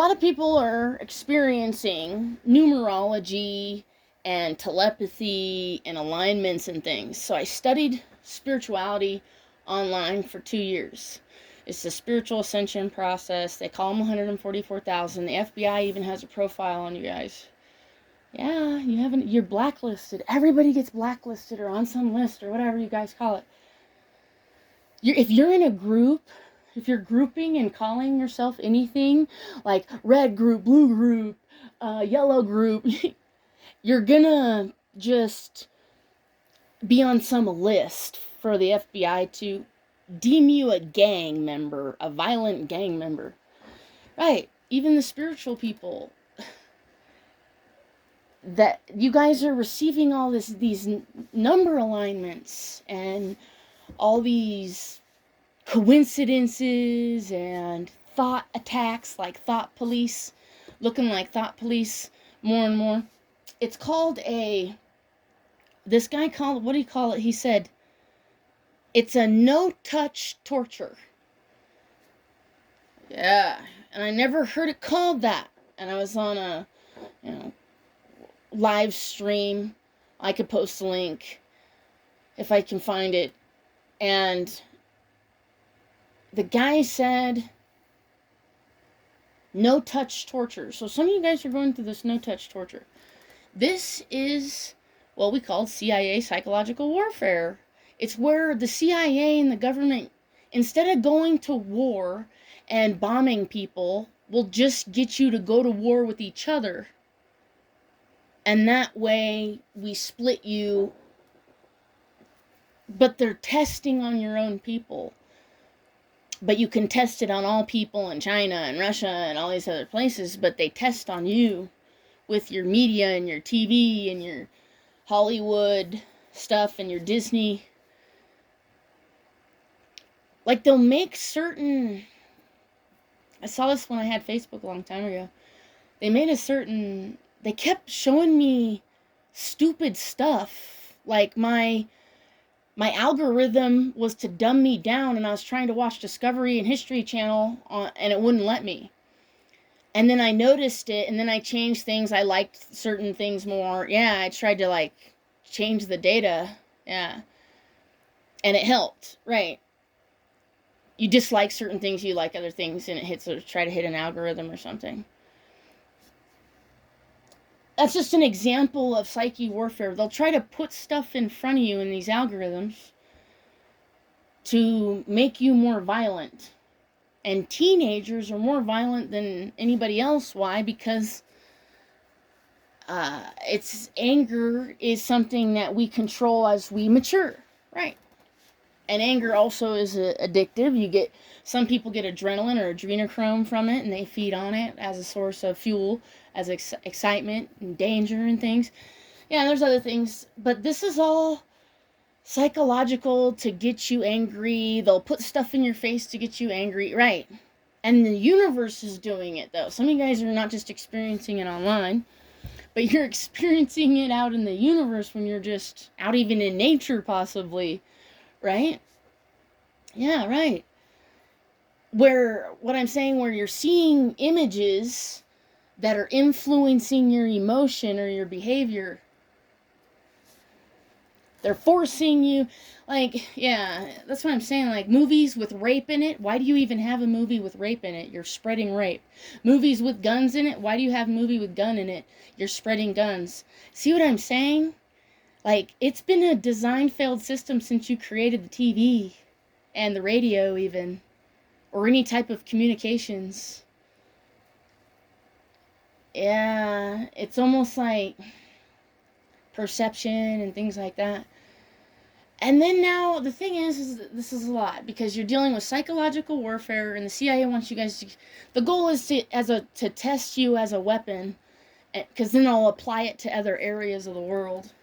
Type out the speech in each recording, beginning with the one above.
lot of people are experiencing numerology and telepathy and alignments and things. So I studied spirituality online for 2 years. It's the spiritual ascension process. They call them 144,000. The FBI even has a profile on you guys. Yeah, you're blacklisted. Everybody gets blacklisted or on some list or whatever you guys call it. If you're in a group, if you're grouping and calling yourself anything like red group, blue group, yellow group, you're gonna just be on some list for the FBI to deem you a gang member, a violent gang member. Right, even the spiritual people, that you guys are receiving all these number alignments and all these coincidences and thought attacks, like thought police, looking like thought police more and more. It's called this guy called, what do you call it? He said, it's a no-touch torture. Yeah, and I never heard it called that. And I was on a, live stream. I could post a link if I can find it. And the guy said no-touch torture. So some of you guys are going through this no-touch torture. This is what we call CIA psychological warfare. It's where the CIA and the government, instead of going to war and bombing people, will just get you to go to war with each other. And that way we split you. But they're testing on your own people. But you can test it on all people in China and Russia and all these other places, but they test on you with your media and your TV and your Hollywood stuff and your Disney. Like, they'll make certain... I saw this when I had Facebook a long time ago. They kept showing me stupid stuff. Like, my algorithm was to dumb me down, and I was trying to watch Discovery and History Channel, and it wouldn't let me. And then I noticed it, and then I changed things. I liked certain things more. Yeah, I tried to, change the data. Yeah. And it helped, right. You dislike certain things, you like other things, and try to hit an algorithm or something. That's just an example of psyche warfare. They'll try to put stuff in front of you in these algorithms to make you more violent. And teenagers are more violent than anybody else. Why? Because anger is something that we control as we mature, right? And anger also is addictive. Some people get adrenaline or adrenochrome from it, and they feed on it as a source of fuel, as excitement and danger and things. Yeah, there's other things, but this is all psychological to get you angry. They'll put stuff in your face to get you angry, right? And the universe is doing it, though. Some of you guys are not just experiencing it online, but you're experiencing it out in the universe when you're just out even in nature, possibly, right? Yeah, right. Where you're seeing images that are influencing your emotion or your behavior. They're forcing you, that's what I'm saying, movies with rape in it. Why do you even have a movie with rape in it? You're spreading rape. Movies with guns in it. Why do you have a movie with gun in it? You're spreading guns. See what I'm saying? It's been a design failed system since you created the TV and the radio even, or any type of communications. Yeah, it's almost like perception and things like that. And then now, the thing is this is a lot, because you're dealing with psychological warfare, and the CIA wants you guys to... The goal is to test you as a weapon, because then they'll apply it to other areas of the world.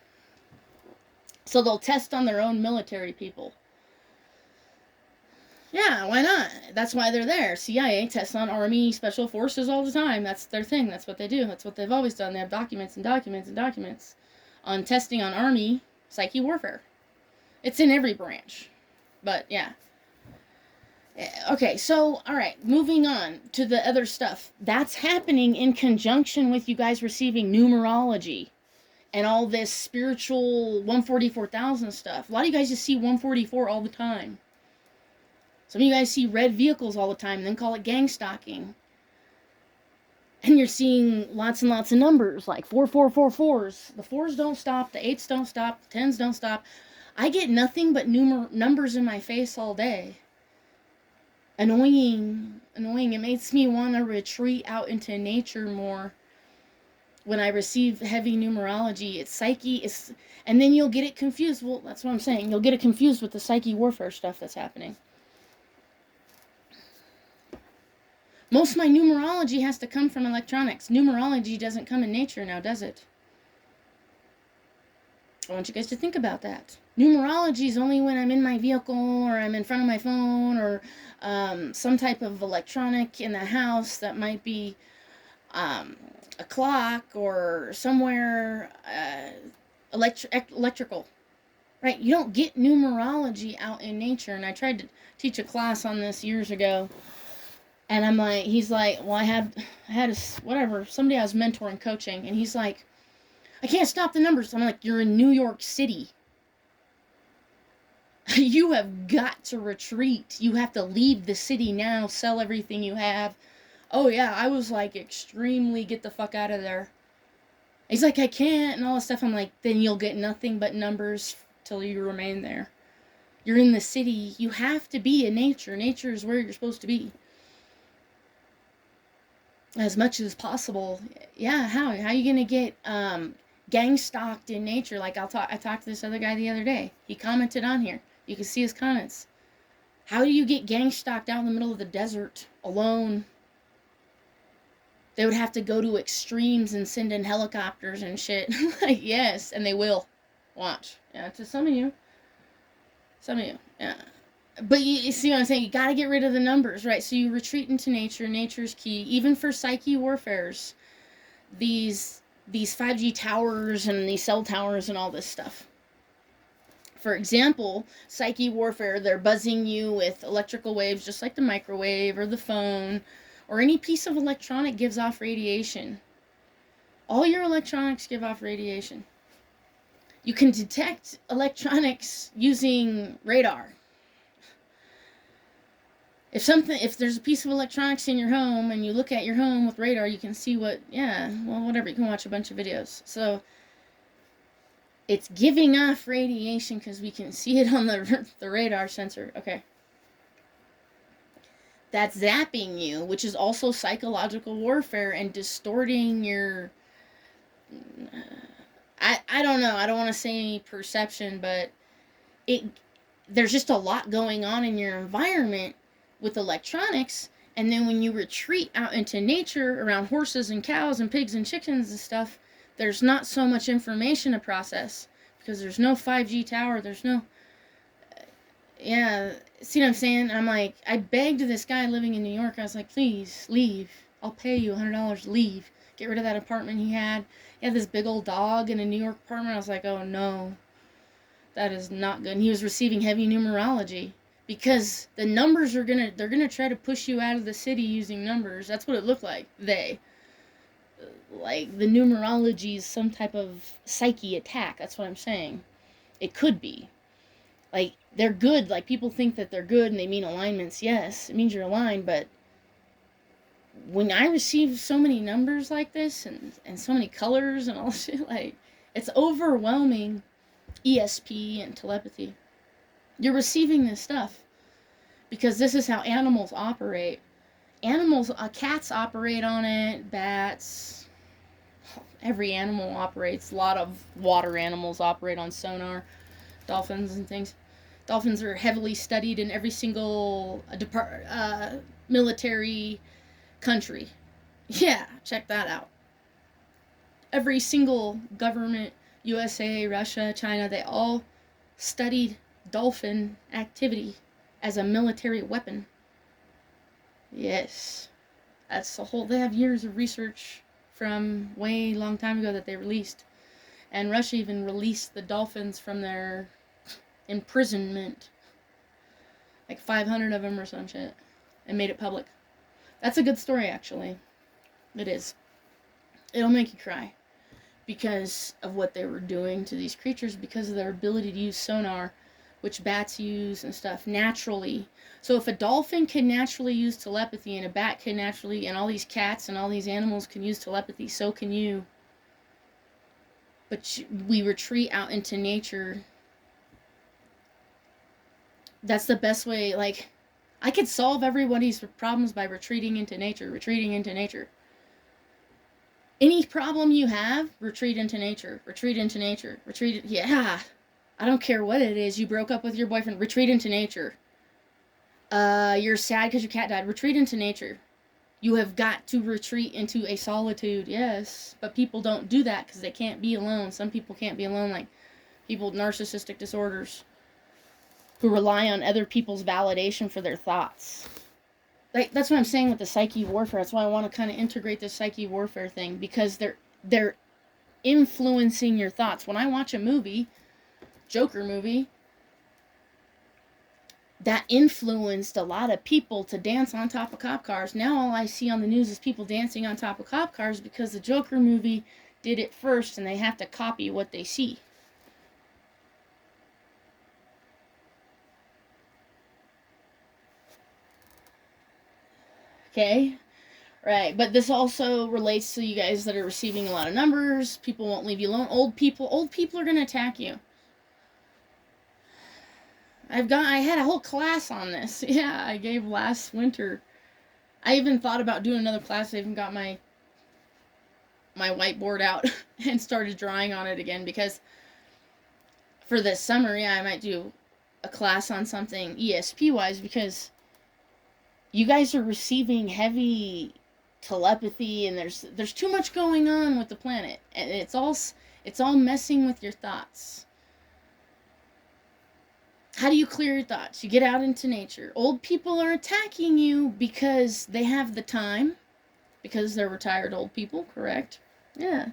So they'll test on their own military people. Yeah, why not? That's why they're there. CIA tests on Army Special Forces all the time. That's their thing. That's what they do. That's what they've always done. They have documents and documents and documents on testing on Army psyche warfare. It's in every branch. But, yeah. Okay, so, all right, moving on to the other stuff. That's happening in conjunction with you guys receiving numerology and all this spiritual 144,000 stuff. A lot of you guys just see 144 all the time. Some of you guys see red vehicles all the time and then call it gangstalking. And you're seeing lots and lots of numbers, like 4444s. The 4s don't stop, the 8s don't stop, the 10s don't stop. I get nothing but numbers in my face all day. Annoying. It makes me want to retreat out into nature more. When I receive heavy numerology, it's psyche, and then you'll get it confused. Well, that's what I'm saying. You'll get it confused with the psyche warfare stuff that's happening. Most of my numerology has to come from electronics. Numerology doesn't come in nature now, does it? I want you guys to think about that. Numerology is only when I'm in my vehicle or I'm in front of my phone or some type of electronic in the house that might be a clock or somewhere electrical. Right? You don't get numerology out in nature. And I tried to teach a class on this years ago. And I'm like, he's like, well, I had somebody I was mentoring, coaching, and he's like, I can't stop the numbers. I'm like, you're in New York City. You have got to retreat. You have to leave the city now, sell everything you have. Oh, yeah, I was like, extremely get the fuck out of there. He's like, I can't, and all this stuff. I'm like, then you'll get nothing but numbers till you remain there. You're in the city. You have to be in nature. Nature is where you're supposed to be. As much as possible. Yeah, how are you gonna get gang stalked in nature? Like I talked to this other guy the other day. He commented on here. You can see his comments. How do you get gang stalked out in the middle of the desert alone? They would have to go to extremes and send in helicopters and shit. Like, yes, and they will. Watch. Yeah, to some of you. Yeah. But you see what I'm saying? You gotta get rid of the numbers, right? So you retreat into nature. Nature's key. Even for psyche warfares. These 5G towers and these cell towers and all this stuff. For example, psyche warfare, they're buzzing you with electrical waves just like the microwave or the phone or any piece of electronic gives off radiation. All your electronics give off radiation. You can detect electronics using radar. If there's a piece of electronics in your home and you look at your home with radar, you can see whatever. You can watch a bunch of videos. So it's giving off radiation because we can see it on the radar sensor. Okay. That's zapping you, which is also psychological warfare and distorting your... I don't know. I don't want to say any perception, but there's just a lot going on in your environment with electronics, and then when you retreat out into nature around horses and cows and pigs and chickens and stuff, there's not so much information to process because there's no 5G tower, there's no... Yeah, see what I'm saying? I'm like, I begged this guy living in New York, I was like, please, leave. I'll pay you $100, leave. Get rid of that apartment he had. He had this big old dog in a New York apartment. I was like, oh no, that is not good. And he was receiving heavy numerology. Because the numbers they're gonna try to push you out of the city using numbers. That's what it looked like. Like the numerology is some type of psyche attack. That's what I'm saying. It could be. Like they're good. Like people think that they're good and they mean alignments. Yes, it means you're aligned. But when I receive so many numbers like this and so many colors and all shit, like it's overwhelming. ESP and telepathy. You're receiving this stuff because this is how animals operate. Cats operate on it, bats, every animal operates. A lot of water animals operate on sonar, dolphins and things. Dolphins are heavily studied in every single military country. Yeah, check that out. Every single government, USA, Russia, China, they all studied dolphin activity as a military weapon. Yes. That's the whole... They have years of research from way long time ago that they released. And Russia even released the dolphins from their imprisonment. Like 500 of them or some shit. And made it public. That's a good story, actually. It is. It'll make you cry. Because of what they were doing to these creatures, because of their ability to use sonar, which bats use and stuff, naturally. So if a dolphin can naturally use telepathy, and a bat can naturally, and all these cats and all these animals can use telepathy, so can you. But we retreat out into nature. That's the best way. Like, I could solve everybody's problems by retreating into nature. Any problem you have, retreat into nature. Yeah. I don't care what it is. You broke up with your boyfriend, retreat into nature. You're sad because your cat died, retreat into nature. You have got to retreat into a solitude, yes. But people don't do that because they can't be alone. Some people can't be alone, like people with narcissistic disorders who rely on other people's validation for their thoughts. That's what I'm saying with the psyche warfare. That's why I want to kind of integrate this psyche warfare thing, because they're influencing your thoughts. When I watch a movie, Joker movie, that influenced a lot of people to dance on top of cop cars. Now all I see on the news is people dancing on top of cop cars because the Joker movie did it first and they have to copy what they see. Okay? Right, but this also relates to you guys that are receiving a lot of numbers. People won't leave you alone. Old people are going to attack you. I had a whole class on this. Yeah, I gave last winter. I even thought about doing another class. I even got my whiteboard out and started drawing on it again, because for this summer, yeah, I might do a class on something ESP wise, because you guys are receiving heavy telepathy, and there's too much going on with the planet, and it's all messing with your thoughts. How do you clear your thoughts? You get out into nature. Old people are attacking you because they have the time, because they're retired old people, correct? Yeah.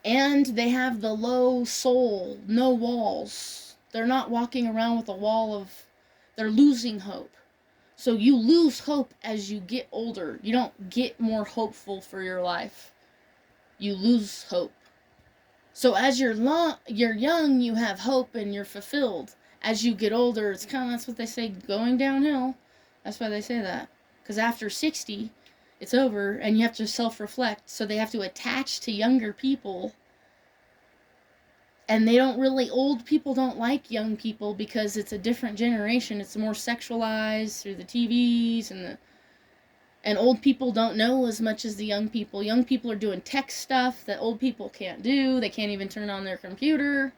And they have the low soul, no walls. They're not walking around with a wall of, they're losing hope. So you lose hope as you get older. You don't get more hopeful for your life. You lose hope. So as you're young, you have hope and you're fulfilled. As you get older, it's kind of, that's what they say, going downhill. That's why they say that. Because after 60, it's over, and you have to self-reflect. So they have to attach to younger people. And old people don't like young people because it's a different generation. It's more sexualized through the TVs and old people don't know as much as the young people. Young people are doing tech stuff that old people can't do. They can't even turn on their computer.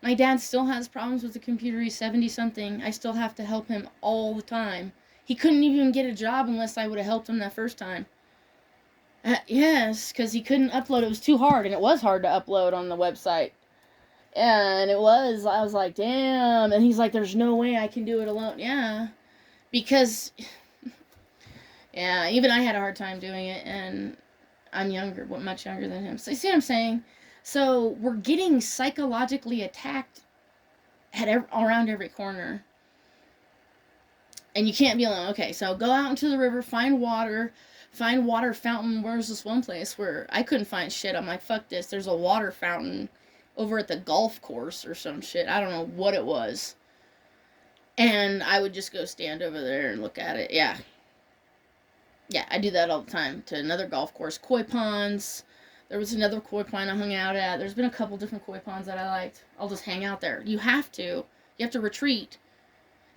My dad still has problems with the computer. He's 70-something. I still have to help him all the time. He couldn't even get a job unless I would have helped him that first time. Yes, because he couldn't upload. It was too hard, and it was hard to upload on the website. And I was like, damn. And he's like, there's no way I can do it alone. Yeah, because... Yeah, even I had a hard time doing it, and I'm much younger than him. So you see what I'm saying? So we're getting psychologically attacked around every corner. And you can't be alone. Okay, so go out into the river, find water fountain. Where's this one place where I couldn't find shit? I'm like, fuck this. There's a water fountain over at the golf course or some shit. I don't know what it was. And I would just go stand over there and look at it. Yeah. Yeah, I do that all the time. To another golf course. Koi ponds. There was another koi pond I hung out at. There's been a couple different koi ponds that I liked. I'll just hang out there. You have to. You have to retreat.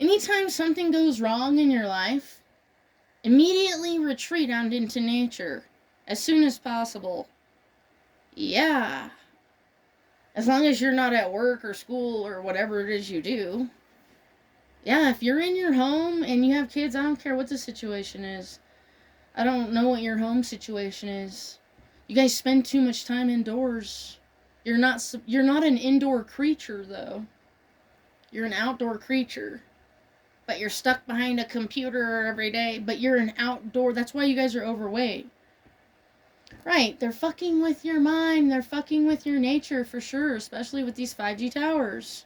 Anytime something goes wrong in your life, immediately retreat out into nature. As soon as possible. Yeah. As long as you're not at work or school or whatever it is you do. Yeah, if you're in your home and you have kids, I don't care what the situation is. I don't know what your home situation is. You guys spend too much time indoors. You're not an indoor creature, though. You're an outdoor creature. But you're stuck behind a computer every day. But you're an outdoor... That's why you guys are overweight. Right, they're fucking with your mind. They're fucking with your nature, for sure. Especially with these 5G towers.